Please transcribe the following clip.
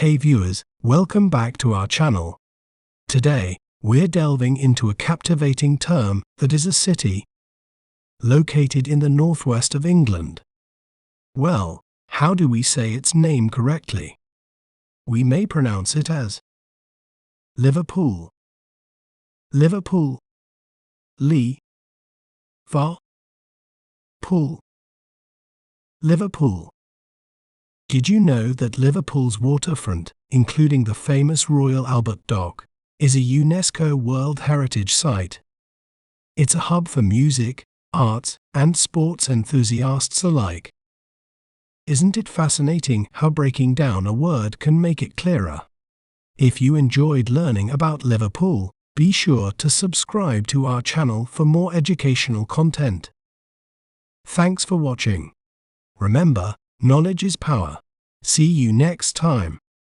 Hey viewers, welcome back to our channel. Today, we're delving into a captivating term that is a city located in the northwest of England. Well, how do we say its name correctly? We may pronounce it as Liverpool, Liverpool, Lee, Va, Pool, Liverpool. Did you know that Liverpool's waterfront, including the famous Royal Albert Dock, is a UNESCO World Heritage Site? It's a hub for music, arts, and sports enthusiasts alike. Isn't it fascinating how breaking down a word can make it clearer? If you enjoyed learning about Liverpool, be sure to subscribe to our channel for more educational content. Thanks for watching. Remember, knowledge is power. See you next time.